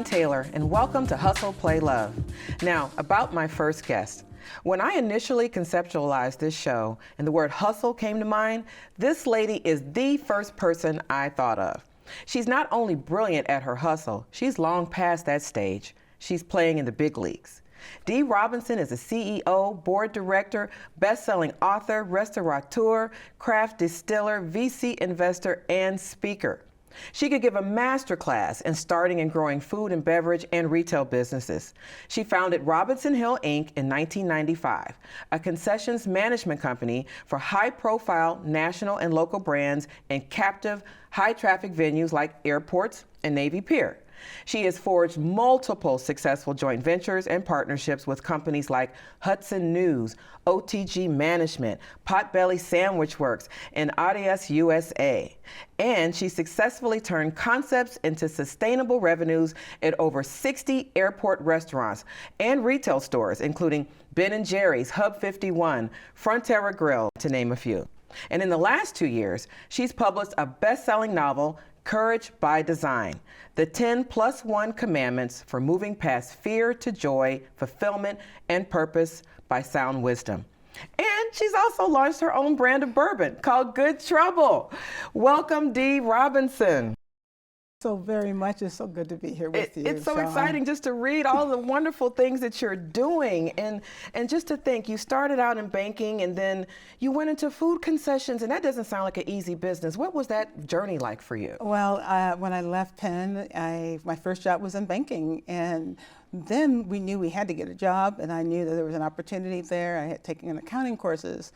Yvonne Taylor, and welcome to Hustle, Play, Love. Now, about my first guest. When I initially conceptualized this show and the word hustle came to mind, this lady is the first person I thought of. She's not only brilliant at her hustle, she's long past that stage. She's playing in the big leagues. Dee Robinson is a CEO, board director, best-selling author, restaurateur, craft distiller, VC investor, and speaker. She could give a master class in starting and growing food and beverage and retail businesses. She founded Robinson Hill Inc. in 1995, a concessions management company for high-profile national and local brands in captive, high-traffic venues like airports and Navy Pier. She has forged multiple successful joint ventures and partnerships with companies like Hudson News, OTG Management, Potbelly Sandwich Works, and ADS USA. And she successfully turned concepts into sustainable revenues at over 60 airport restaurants and retail stores, including Ben & Jerry's, Hub 51, Frontera Grill, to name a few. And in the last 2 years, she's published a best-selling novel, Courage by Design, the 10+1 commandments for moving past fear to joy, fulfillment, and purpose by sound wisdom. And she's also launched her own brand of bourbon called Good Trouble. Welcome, Dee Robinson. So very much. It's so good to be here with you. It's so exciting just to read all the wonderful things that you're doing, and just to think you started out in banking and then you went into food concessions, and that doesn't sound like an easy business. What was that journey like for you? Well, when I left Penn, my first job was in banking, and then we knew we had to get a job, and I knew that there was an opportunity there. I had taken accounting courses,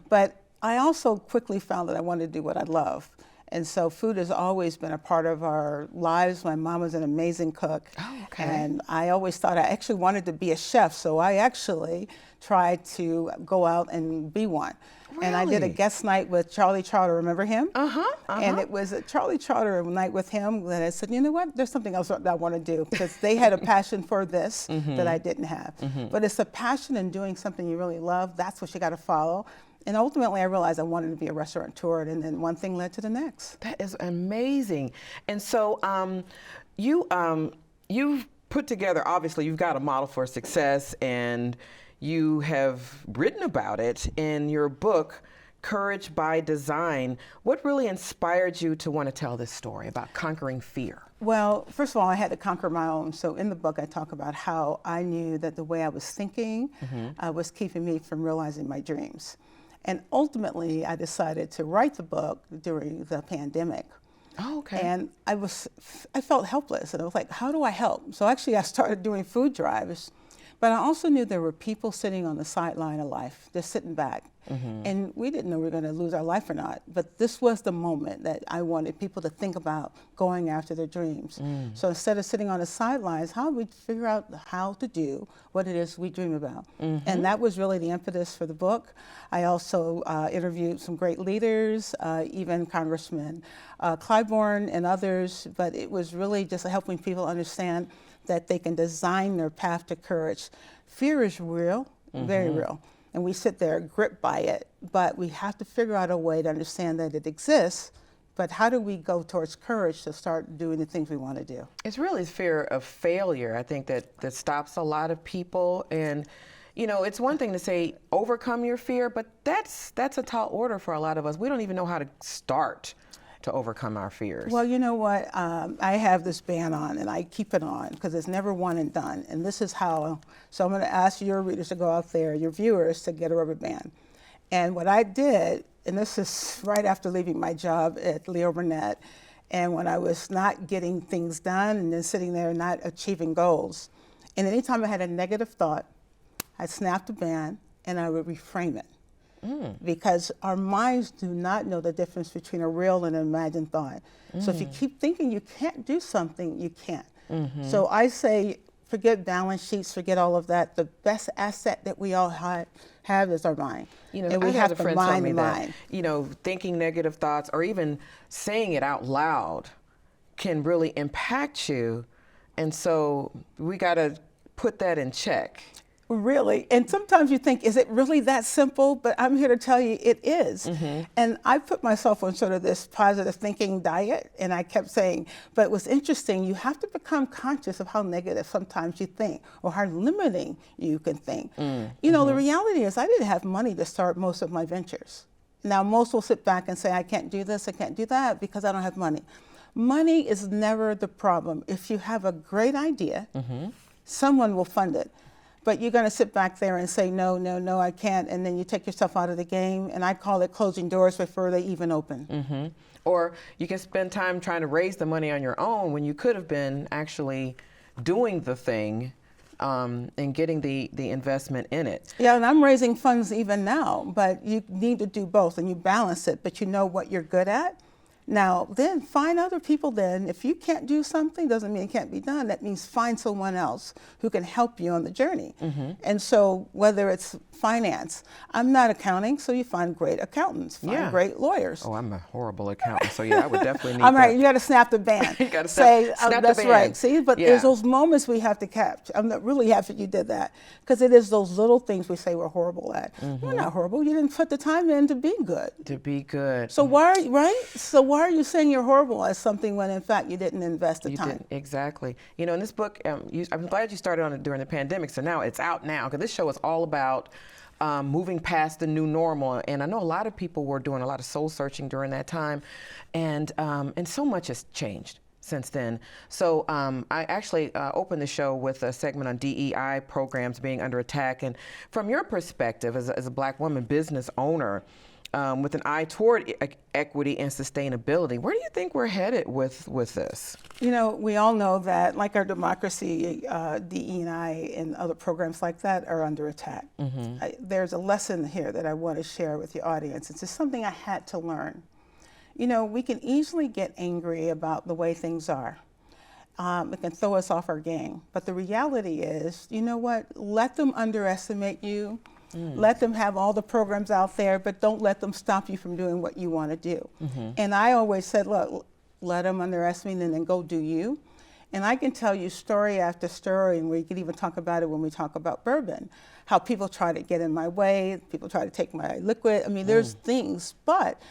but I also quickly found that I wanted to do what I love. And so food has always been a part of our lives. My mom was an amazing cook. Oh, okay. And I always thought I actually wanted to be a chef. So I actually tried to go out and be one. Really? And I did a guest night with Charlie Charter. Remember him? And And it was a Charlie Charter night with him that I said, you know what, there's something else that I want to do, because they had a passion for this that I didn't have. But it's a passion in doing something you really love. That's what you got to follow. And ultimately, I realized I wanted to be a restaurateur, and then one thing led to the next. That is amazing. And so you've put together, obviously, you've got a model for success, and you have written about it in your book, Courage by Design. What really inspired you to want to tell this story about conquering fear? Well, first of all, I had to conquer my own. So in the book, I talk about how I knew that the way I was thinking was keeping me from realizing my dreams. And ultimately, I decided to write the book during the pandemic. Oh, okay. And I felt helpless, and I was like, how do I help? So actually, I started doing food drives, but I also knew there were people sitting on the sideline of life, just sitting back. And we didn't know we were going to lose our life or not, but this was the moment that I wanted people to think about going after their dreams. So instead of sitting on the sidelines, how do we figure out how to do what it is we dream about? And that was really the impetus for the book. I also interviewed some great leaders, even Congressman Clyburn and others, but it was really just helping people understand that they can design their path to courage. Fear is real, very real. And we sit there gripped by it, but we have to figure out a way to understand that it exists. But how do we go towards courage to start doing the things we want to do? It's really fear of failure, I think, that stops a lot of people. And, you know, it's one thing to say, overcome your fear, but that's a tall order for a lot of us. We don't even know how to start to overcome our fears. Well, you know what? I have this band on, and I keep it on because it's never one and done. And this is how, so I'm going to ask your readers to go out there, your viewers, to get a rubber band. And what I did, and this is right after leaving my job at Leo Burnett, and when I was not getting things done and then sitting there not achieving goals. And anytime I had a negative thought, I'd snap the band and I would reframe it. Because our minds do not know the difference between a real and an imagined thought. So if you keep thinking you can't do something, you can't. So I say, forget balance sheets, forget all of that. The best asset that we all have is our mind. You know, and we I have had a to friend tell me that, mind. you know, thinking negative thoughts or even saying it out loud can really impact you. And so we got to put that in check. Really. And sometimes you think, is it really that simple? But I'm here to tell you it is. And I put myself on sort of this positive thinking diet, and I kept saying, but it was interesting, you have to become conscious of how negative sometimes you think or how limiting you can think. You know, the reality is I didn't have money to start most of my ventures. Now, most will sit back and say, I can't do this, I can't do that because I don't have money. Money is never the problem. If you have a great idea, someone will fund it. But you're going to sit back there and say, no, no, no, I can't. And then you take yourself out of the game. And I call it closing doors before they even open. Or you can spend time trying to raise the money on your own when you could have been actually doing the thing and getting the investment in it. Yeah, and I'm raising funds even now. But you need to do both. And you balance it. But you know what you're good at. Now, then find other people then. If you can't do something, doesn't mean it can't be done. That means find someone else who can help you on the journey. And so whether it's finance, I'm not accounting, so you find great accountants, find great lawyers. Oh, I'm a horrible accountant, so yeah, I would definitely need I'm right, you got to snap the band. You got to say, snap the that's band. right. See, but there's those moments we have to capture. I'm not really happy you did that because it is those little things we say we're horrible at. We're not horrible. You didn't put the time in to be good. To be good. So why, right? So why are you saying you're horrible at something when in fact you didn't invest the time? Didn't, exactly. You know, in this book, I'm glad you started on it during the pandemic, so now it's out now, because this show is all about moving past the new normal. And I know a lot of people were doing a lot of soul searching during that time, and so much has changed since then. So I actually opened the show with a segment on DEI programs being under attack. And from your perspective as a Black woman business owner, with an eye toward equity and sustainability, where do you think we're headed with this? You know, we all know that, like our democracy, DE&I and other programs like that are under attack. There's a lesson here that I want to share with the audience. It's just something I had to learn. You know, we can easily get angry about the way things are. It can throw us off our game. But the reality is, you know what? Let them underestimate you. Let them have all the programs out there, but don't let them stop you from doing what you want to do. And I always said, look, let them underestimate and then go do you. And I can tell you story after story, and we can even talk about it when we talk about bourbon, how people try to get in my way, people try to take my liquid. I mean, there's things, but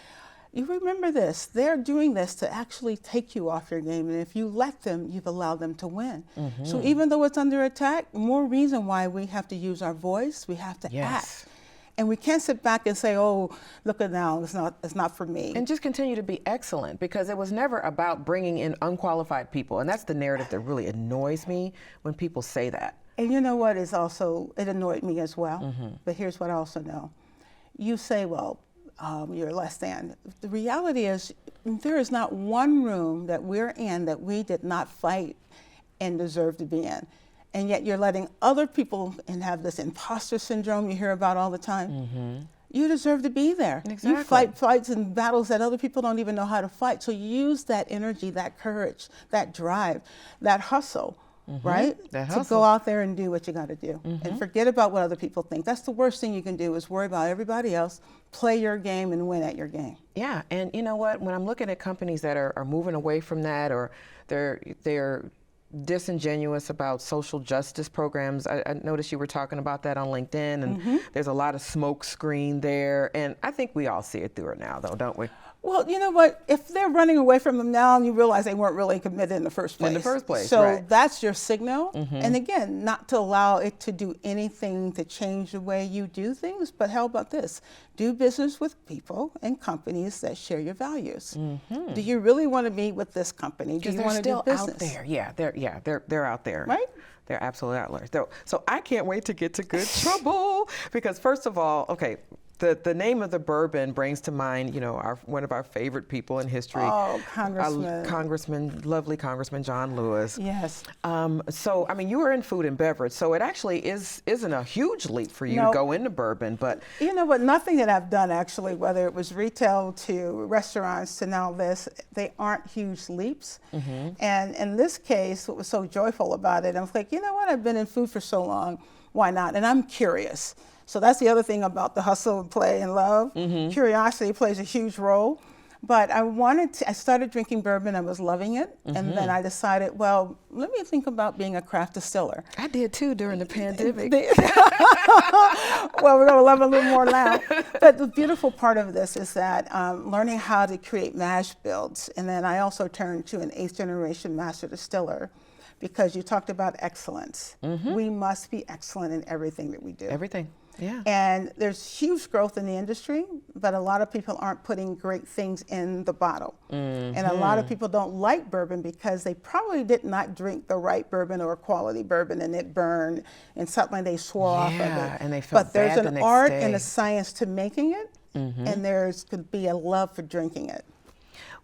you remember this, they're doing this to actually take you off your game. And if you let them, you've allowed them to win. So even though it's under attack, more reason why we have to use our voice, we have to act. And we can't sit back and say, oh, look at now, it's not for me. And just continue to be excellent, because it was never about bringing in unqualified people. And that's the narrative that really annoys me when people say that. And you know what is also, it annoyed me as well. But here's what I also know. You say, well, you're less than. The reality is there is not one room that we're in that we did not fight and deserve to be in. And yet you're letting other people and have this imposter syndrome you hear about all the time. You deserve to be there. You fight fights and battles that other people don't even know how to fight. So use that energy, that courage, that drive, that hustle. Right? To go out there and do what you got to do. And forget about what other people think. That's the worst thing you can do, is worry about everybody else, play your game and win at your game. Yeah, and you know what? When I'm looking at companies that are moving away from that, or they're disingenuous about social justice programs, I noticed you were talking about that on LinkedIn, and there's a lot of smoke screen there, and I think we all see it through it now, though, don't we? Well, you know what? If they're running away from them now, you realize they weren't really committed in the first place. In the first place, so that's your signal. And again, not to allow it to do anything to change the way you do things, but how about this? Do business with people and companies that share your values. Do you really want to meet with this company? Do you want to do business? Out there. Yeah, they're out there. Right? They're absolutely out there. So I can't wait to get to good trouble, because first of all, okay, the name of the bourbon brings to mind, you know, one of our favorite people in history. Oh, Congressman. Lovely Congressman John Lewis. Yes. So, I mean, you were in food and beverage, so it actually isn't a huge leap for you to go into bourbon, but. You know what, nothing that I've done actually, whether it was retail to restaurants to now this, they aren't huge leaps. And in this case, what was so joyful about it, I was like, you know what, I've been in food for so long, why not? And I'm curious. So that's the other thing about the hustle, play, and love. Curiosity plays a huge role. But I started drinking bourbon, I was loving it, and then I decided, well, let me think about being a craft distiller. I did too during the pandemic. Well, we're gonna love a little more now. But the beautiful part of this is that learning how to create mash bills, and then I also turned to an 8th generation master distiller, because you talked about excellence. We must be excellent in everything that we do. Everything. Yeah. And there's huge growth in the industry, but a lot of people aren't putting great things in the bottle. And a lot of people don't like bourbon because they probably did not drink the right bourbon or quality bourbon, and it burned, and suddenly they swore off of it. And they felt but there's bad the an next art day. and a science to making it, and there's could be a love for drinking it.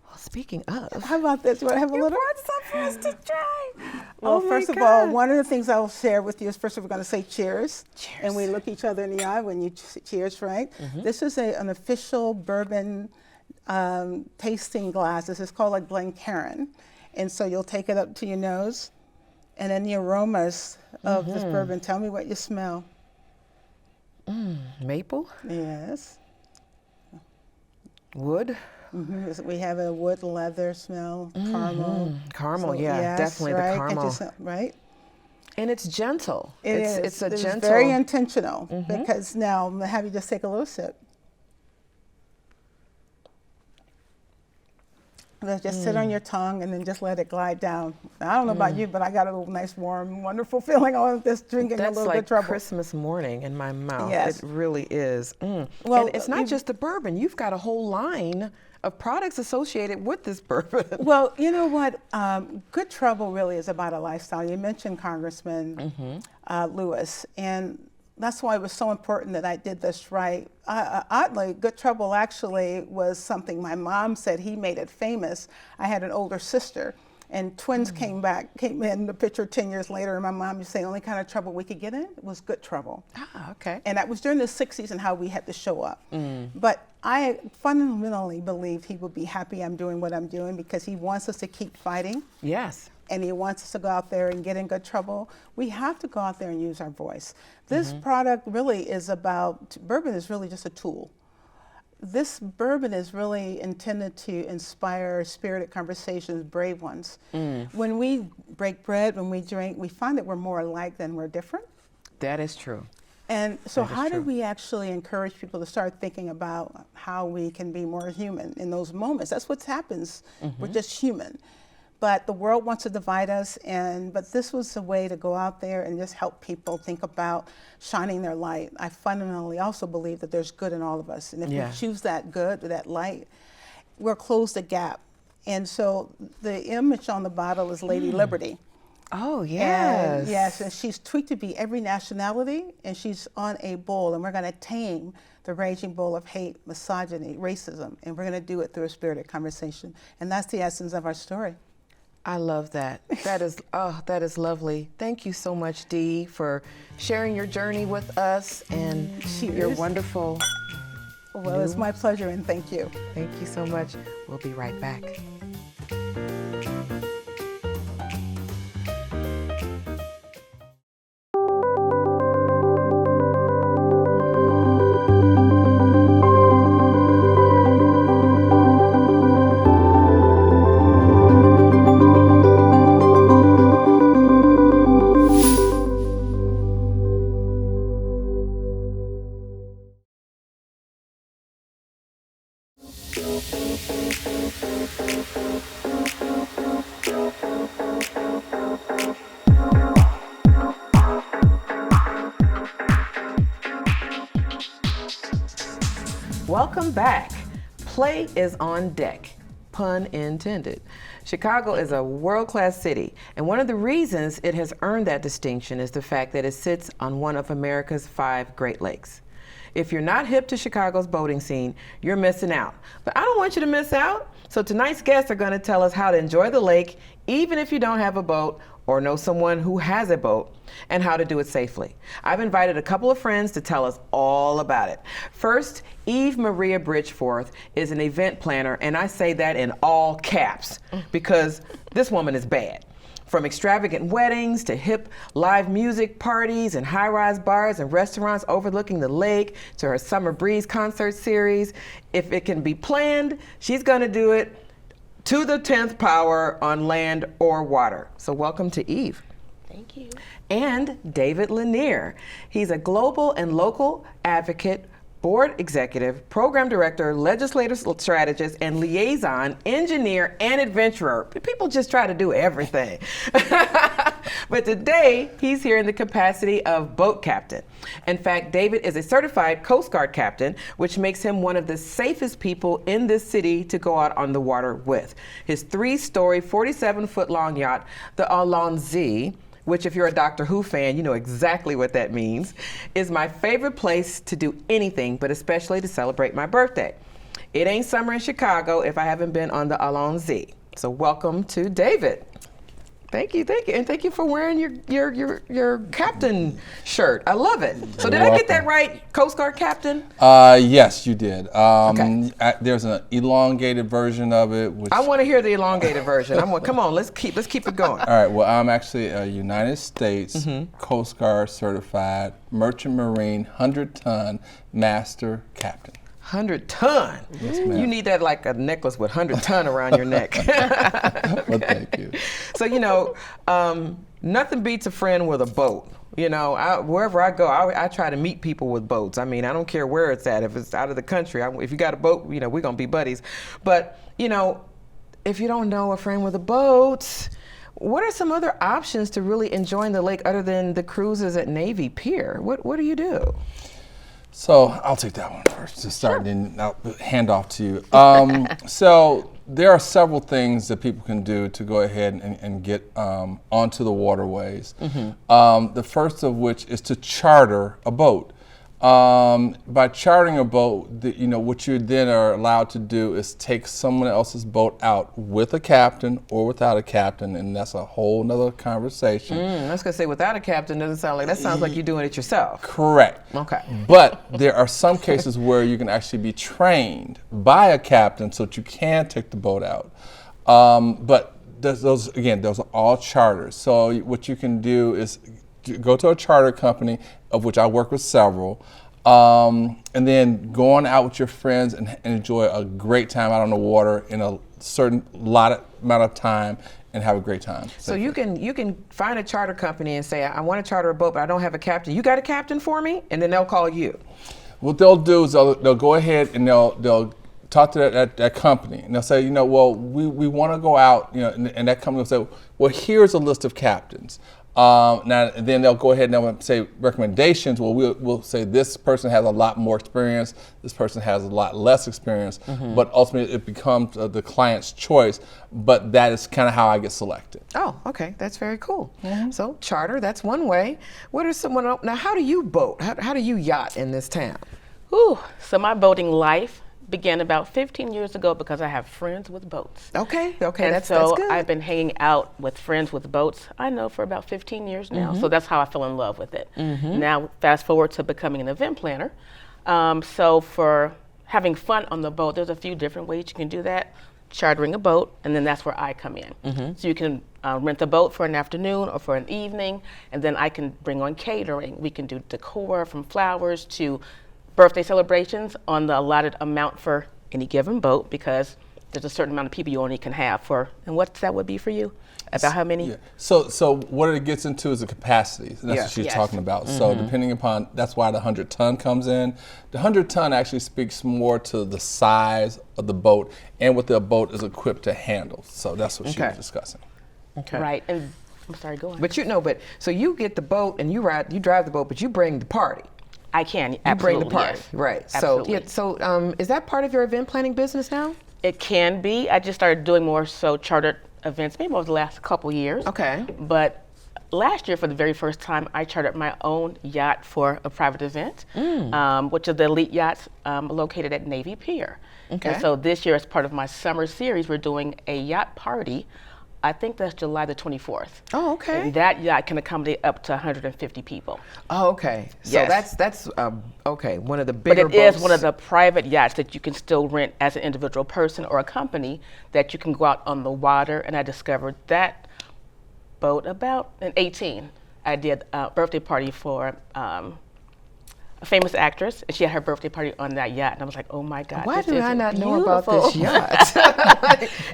Well, speaking of, How about this? You want to have a little? brought some for us to try. Well, Oh my first of all, God. one of the things I'll share with you is first we're going to say cheers. Cheers. And we look each other in the eye when you cheers, right? This is an official bourbon tasting glass. This is called like Glencairn. And so you'll take it up to your nose, and then the aromas of this bourbon. Tell me what you smell. Maple, Yes. wood, We have a wood leather smell, caramel. caramel. So, yeah, yes, definitely right? the Can't you caramel. smell- right? And it's gentle. It is. It's a gentle. very intentional, because now I'm gonna have you just take a little sip. Let's just sit on your tongue and then just let it glide down. Now, I don't know about you, but I got a little nice, warm, wonderful feeling on this drinking That's a little like bit trouble. Christmas morning in my mouth. Yes. It really is. Well, and it's not you- just the bourbon. You've got a whole line of products associated with this bourbon. Well, you know what? Good Trouble really is about a lifestyle. You mentioned Congressman Lewis, and that's why it was so important that I did this right. Oddly, Good Trouble actually was something my mom said he made it famous. I had an older sister, and twins came in the picture 10 years later, and my mom used to say the only kind of trouble we could get in was Good Trouble. Ah, okay. And that was during the 60s and how we had to show up. But I fundamentally believed he would be happy I'm doing what I'm doing, because he wants us to keep fighting, Yes. and he wants us to go out there and get in good trouble. We have to go out there and use our voice. This product really is about, bourbon is really just a tool. This bourbon is really intended to inspire spirited conversations, brave ones. When we break bread, when we drink, we find that we're more alike than we're different. That is true. And so That is how true. do we actually encourage people to start thinking about how we can be more human in those moments? That's what happens. We're just human. But the world wants to divide us, but this was a way to go out there and just help people think about shining their light. I fundamentally also believe that there's good in all of us. And if Yeah. we choose that good, that light, we'll close the gap. And so the image on the bottle is Lady Liberty. Oh, yes. And yes, and she's tweaked to be every nationality, and she's on a bull, and we're going to tame the raging bull of hate, misogyny, racism, and we're going to do it through a spirited conversation. And that's the essence of our story. I love that. That is lovely. Thank you so much, Dee, for sharing your journey with us and your Cheers. wonderful. Well, it's my pleasure, and thank you. Thank you so much. We'll be right back. Welcome back. Play is on deck, pun intended. Chicago is a world-class city, and one of the reasons it has earned that distinction is the fact that it sits on one of America's 5 Great Lakes. If you're not hip to Chicago's boating scene, you're missing out. But I don't want you to miss out. So tonight's guests are going to tell us how to enjoy the lake, even if you don't have a boat or know someone who has a boat, and how to do it safely. I've invited a couple of friends to tell us all about it. First, Eve Maria Bridgeforth is an event planner, and I say that in all caps because this woman is bad. From extravagant weddings to hip live music parties and high-rise bars and restaurants overlooking the lake to her Summer Breeze concert series. If it can be planned, she's going to do it to the 10th power on land or water. So welcome to Eve. Thank you. And David Lanier. He's a global and local advocate, board executive, program director, legislative strategist, and liaison, engineer, and adventurer. People just try to do everything. But today, he's here in the capacity of boat captain. In fact, David is a certified Coast Guard captain, which makes him one of the safest people in this city to go out on the water with. His 3-story, 47-foot-long yacht, the Allons-y, which if you're a Doctor Who fan, you know exactly what that means, is my favorite place to do anything, but especially to celebrate my birthday. It ain't summer in Chicago if I haven't been on the Allons-y. So welcome to David. Thank you, and thank you for wearing your captain shirt. I love it. So did I get that right, Coast Guard captain? Yes, you did. Okay. There's an elongated version of it. Which I want to hear the elongated version. Come on, let's keep it going. All right. Well, I'm actually a United States Coast Guard certified Merchant Marine 100-ton master captain. 100-ton. Yes, ma'am. You need that like a necklace with 100-ton around your neck. Well, thank you. So, nothing beats a friend with a boat. Wherever I go, I try to meet people with boats. I mean, I don't care where it's at. If it's out of the country, if you got a boat, we're going to be buddies. But, if you don't know a friend with a boat, what are some other options to really enjoying the lake other than the cruises at Navy Pier? What do you do? So I'll take that one first to start, and then I'll hand off to you. So there are several things that people can do to go ahead and get onto the waterways. The first of which is to charter a boat. By chartering a boat, what you then are allowed to do is take someone else's boat out with a captain or without a captain, and that's a whole nother conversation. I was gonna say without a captain doesn't sound like, that sounds like you're doing it yourself. Correct. Okay. But there are some cases where you can actually be trained by a captain so that you can take the boat out. But those are all charters. So what you can do is go to a charter company, of which I work with several, and then go on out with your friends and enjoy a great time out on the water in a certain amount of time and have a great time. So you can find a charter company and say, I want to charter a boat, but I don't have a captain. You got a captain for me? And then they'll call you. What they'll do is they'll go ahead and they'll talk to that company, and they'll say, well, we want to go out, and that company will say, well, here's a list of captains. Now, then they'll go ahead and they'll say recommendations. Well, we'll say this person has a lot more experience, this person has a lot less experience, but ultimately it becomes the client's choice. But that is kind of how I get selected. Oh, okay, that's very cool. So charter, that's one way. What are now? How do you boat? How do you yacht in this town? So my boating life began about 15 years ago because I have friends with boats. Okay, And that's so good. I've been hanging out with friends with boats, I know, for about 15 years now. So that's how I fell in love with it. Now, fast forward to becoming an event planner. So for having fun on the boat, there's a few different ways you can do that. Chartering a boat, and then that's where I come in. So you can rent a boat for an afternoon or for an evening, and then I can bring on catering. We can do decor from flowers to birthday celebrations on the allotted amount for any given boat, because there's a certain amount of people you only can have for, and what that would be for you? About how many? Yeah. So what it gets into is the capacity. That's what she's talking about. So depending upon, that's why the 100-ton comes in. The 100-ton actually speaks more to the size of the boat and what the boat is equipped to handle. So that's what she was discussing. Okay. Right, and I'm sorry, go on. But so you get the boat and you drive the boat, but you bring the party. I can, You absolutely, bring the party, yes. right? Absolutely. So is that part of your event planning business now? It can be. I just started doing more so chartered events maybe over the last couple years. Okay. But last year, for the very first time, I chartered my own yacht for a private event, which is the Elite Yachts located at Navy Pier. Okay. And so this year, as part of my summer series, we're doing a yacht party. I think that's July the 24th. Oh, okay. And that yacht can accommodate up to 150 people. Oh, okay. So Yes. that's okay. One of the But bigger it is boats. one of the private yachts that you can still rent as an individual person or a company, that you can go out on the water. And I discovered that boat about in 18. I did a birthday party for a famous actress, and she had her birthday party on that yacht, and I was like, oh my God, Why this do is I not know beautiful. about this yacht?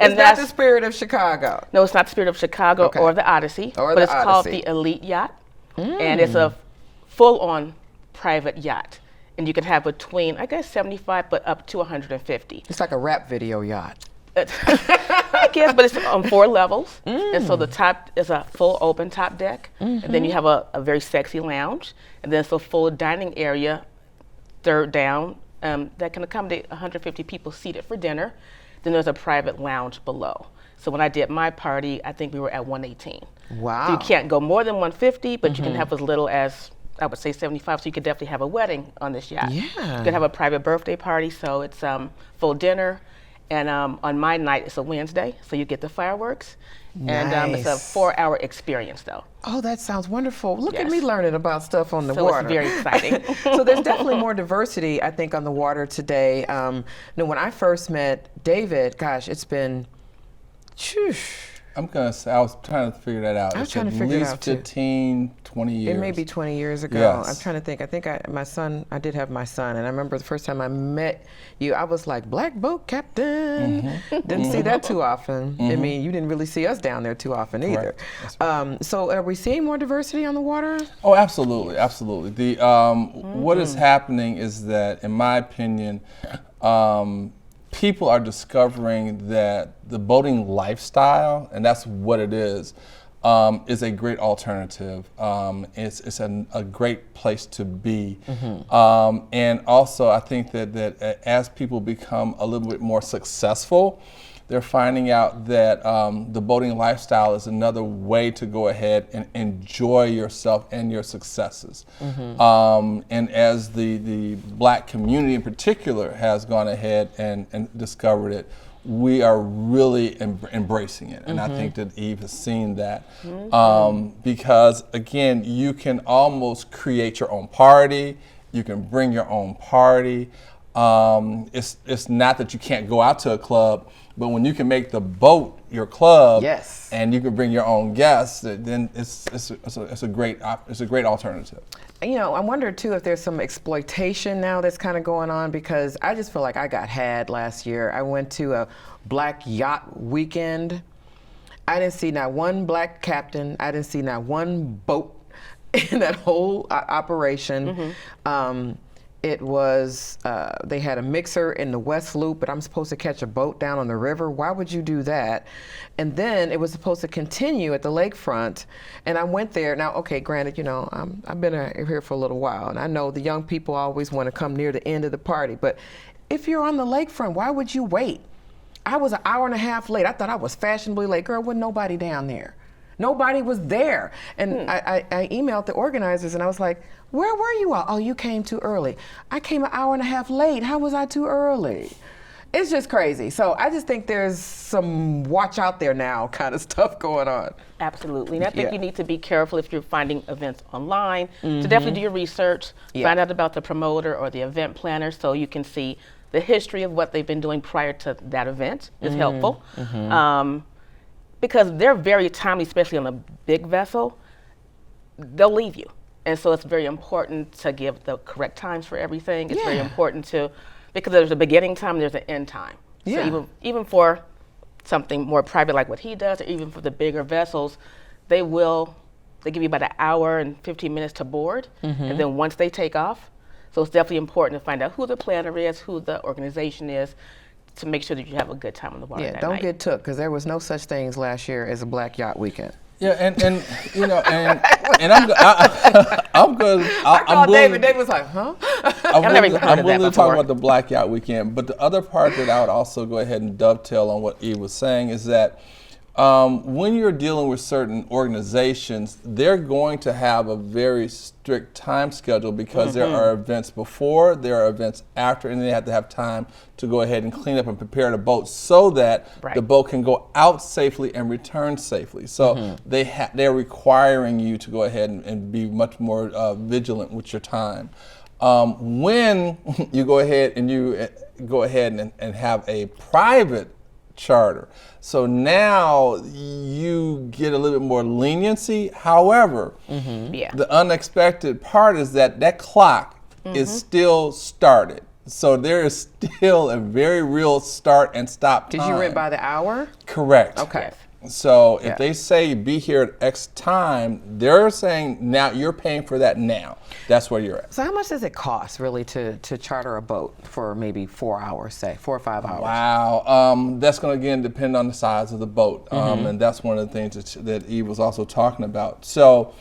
And Is that that's the Spirit of Chicago? No, it's not the Spirit of Chicago Okay. or the Odyssey, Or but the it's called Odyssey. the Elite Yacht, and it's a full-on private yacht, and you can have between, I guess, 75, but up to 150. It's like a rap video yacht. I guess, but it's on 4 levels, and so the top is a full open top deck, and then you have a very sexy lounge, and then it's a full dining area, third down, that can accommodate 150 people seated for dinner. Then there's a private lounge below. So when I did my party, I think we were at 118. Wow. So you can't go more than 150, but you can have as little as, I would say, 75. So you could definitely have a wedding on this yacht. Yeah. You could have a private birthday party, so it's full dinner. And on my night, it's a Wednesday, so you get the fireworks. And it's a Nice. 4-hour experience, though. Oh, that sounds wonderful. Look at Yes. me learning about stuff on the So water. it's very exciting. So there's definitely more diversity, I think, on the water today. When I first met David, gosh, it's been, I'm gonna say, I was trying to figure that out. I was It's trying to at figure it least out, too. 15, 20 years. it may be 20 years ago. Yes. I'm trying to think. My son, I did have my son, and I remember the first time I met you, I was like, Black Boat Captain. Didn't see that too often. I mean, you didn't really see us down there too often either. Correct. So are we seeing more diversity on the water? Oh, absolutely, absolutely. The what is happening is that, in my opinion, people are discovering that the boating lifestyle, and that's what it is a great alternative. It's a great place to be. And also, I think that as people become a little bit more successful, they're finding out that the boating lifestyle is another way to go ahead and enjoy yourself and your successes. And as the Black community in particular has gone ahead and discovered it, we are really embracing it. And I think that Eve has seen that. Because again, you can almost create your own party, you can bring your own party. It's not that you can't go out to a club, but when you can make the boat your club, Yes. and you can bring your own guests, then it's a great alternative. You know, I wonder too if there's some exploitation now that's kind of going on, because I just feel like I got had last year. I went to a Black Yacht Weekend. I didn't see not one Black captain. I didn't see not one boat in that whole operation. It was, they had a mixer in the West Loop, but I'm supposed to catch a boat down on the river. Why would you do that? And then it was supposed to continue at the lakefront. And I went there. Now, okay, granted, you know, I've been here for a little while, and I know the young people always want to come near the end of the party. But if you're on the lakefront, why would you wait? I was an hour and a half late. I thought I was fashionably late. Girl, wasn't nobody down there. Nobody was there. And I emailed the organizers, and I was like, where were you all? Oh, you came too early. I came an hour and a half late. How was I too early? It's just crazy. So I just think there's some watch out there now kind of stuff going on. Absolutely. And I think Yeah. you need to be careful if you're finding events online, to definitely do your research, Yeah. find out about the promoter or the event planner so you can see the history of what they've been doing prior to that event is helpful. Because they're very timely, especially on a big vessel, they'll leave you. And so it's very important to give the correct times for everything. It's very Yeah. important to, because there's a beginning time, there's an end time. Yeah. So even for something more private like what he does, or even for the bigger vessels, they give you about an hour and 15 minutes to board. And then once they take off, so it's definitely important to find out who the planner is, who the organization is, to make sure that you have a good time on the water Yeah, that don't night. get took, because there was no such things last year as a Black Yacht Weekend. Yeah, and you know, and I'm good. I called David. David was like, huh? I've never even heard I'm of willing that to talk before. about the Black Yacht Weekend, but the other part that I would also go ahead and dovetail on what Eve was saying is that when you're dealing with certain organizations, they're going to have a very strict time schedule because there are events before, there are events after, and they have to have time to go ahead and clean up and prepare the boat so that Right. the boat can go out safely and return safely. So they're requiring you to go ahead and be much more vigilant with your time. When you go ahead and have a private charter. So now you get a little bit more leniency. However, Yeah. the unexpected part is that clock is still started. So there is still a very real start and stop time. Did you rent by the hour? Correct. Okay. So if Yeah. they say be here at X time, they're saying now you're paying for that now. That's where you're at. So how much does it cost really to charter a boat for maybe 4 hours, say 4 or 5 hours? Wow. That's going to again depend on the size of the boat. And that's one of the things that Eve was also talking about. So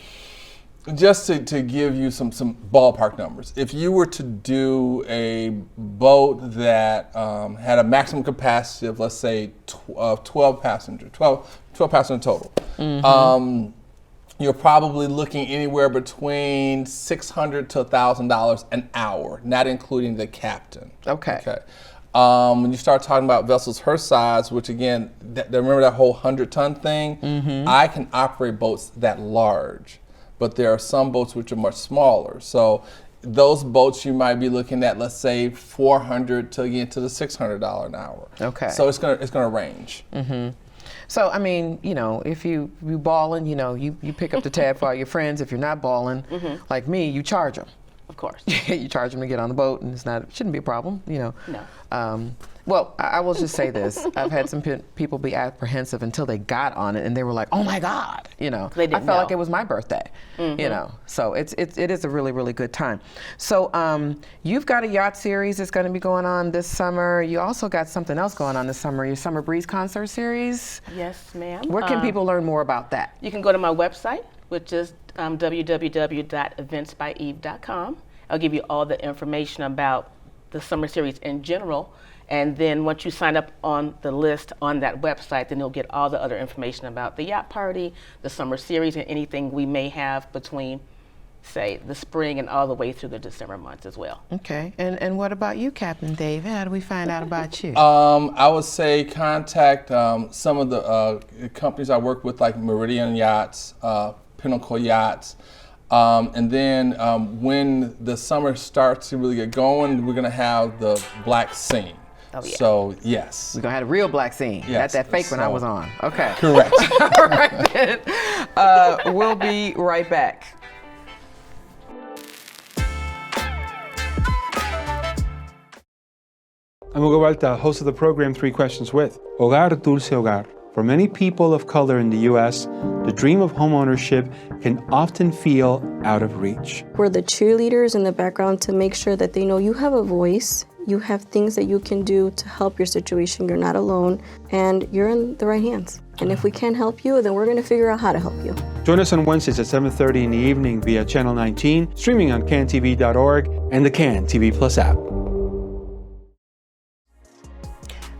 just to give you some ballpark numbers, if you were to do a boat that had a maximum capacity of, let's say, 12 passenger total, you're probably looking anywhere between $600 to $1,000 an hour, not including the captain. Okay. When you start talking about vessels her size, which again, remember that whole 100-ton thing? I can operate boats that large, but there are some boats which are much smaller. So those boats you might be looking at, let's say, $400 to get to the $600 an hour. Okay. So it's gonna range. So, I mean, you know, if you balling, you know, you pick up the tab for all your friends. If you're not balling, like me, you charge them. Of course. You charge them to get on the boat, and it shouldn't be a problem, you know. No. Well, I will just say this. I've had some people be apprehensive until they got on it, and they were like, oh my God, you know. They I didn't felt know. like it was my birthday, you know. So it is a really, really good time. So you've got a yacht series that's going to be going on this summer. You also got something else going on this summer, your Summer Breeze concert series. Yes, ma'am. Where can people learn more about that? You can go to my website, which is www.eventsbyeve.com. I'll give you all the information about the summer series in general. And then once you sign up on the list on that website, then you'll get all the other information about the yacht party, the summer series, and anything we may have between, say, the spring and all the way through the December months as well. Okay. And what about you, Captain David? How do we find out about you? I would say contact some of the companies I work with, like Meridian Yachts, Pinnacle Yachts. And then when the summer starts to really get going, we're going to have the black scene. Oh, yeah. So, yes. We're going to have a real black scene. Yes. Not that fake one I was on. Okay. Correct. All right, then. We'll be right back. I'm Hugo Balta, host of the program 3 Questions With. Hogar, Dulce Hogar. For many people of color in the U.S., the dream of homeownership can often feel out of reach. We're the cheerleaders in the background to make sure that they know you have a voice, you have things that you can do to help your situation, you're not alone, and you're in the right hands. And if we can't help you, then we're going to figure out how to help you. Join us on Wednesdays at 7:30 in the evening via Channel 19, streaming on cantv.org and the Can TV Plus app.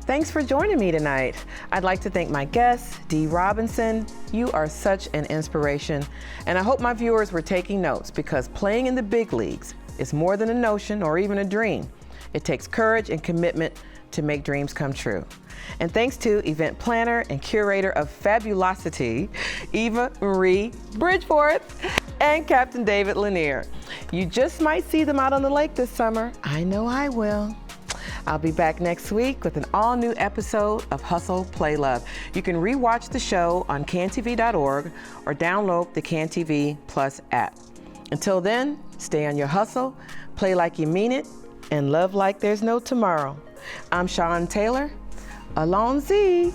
Thanks for joining me tonight. I'd like to thank my guest, Dee Robinson. You are such an inspiration. And I hope my viewers were taking notes, because playing in the big leagues is more than a notion or even a dream. It takes courage and commitment to make dreams come true. And thanks to event planner and curator of Fabulosity, Eva Marie Bridgeforth, and Captain David Lanier. You just might see them out on the lake this summer. I know I will. I'll be back next week with an all-new episode of Hustle, Play, Love. You can rewatch the show on cantv.org or download the Can TV Plus app. Until then, stay on your hustle, play like you mean it, and love like there's no tomorrow. I'm Sean Taylor. Allons-y.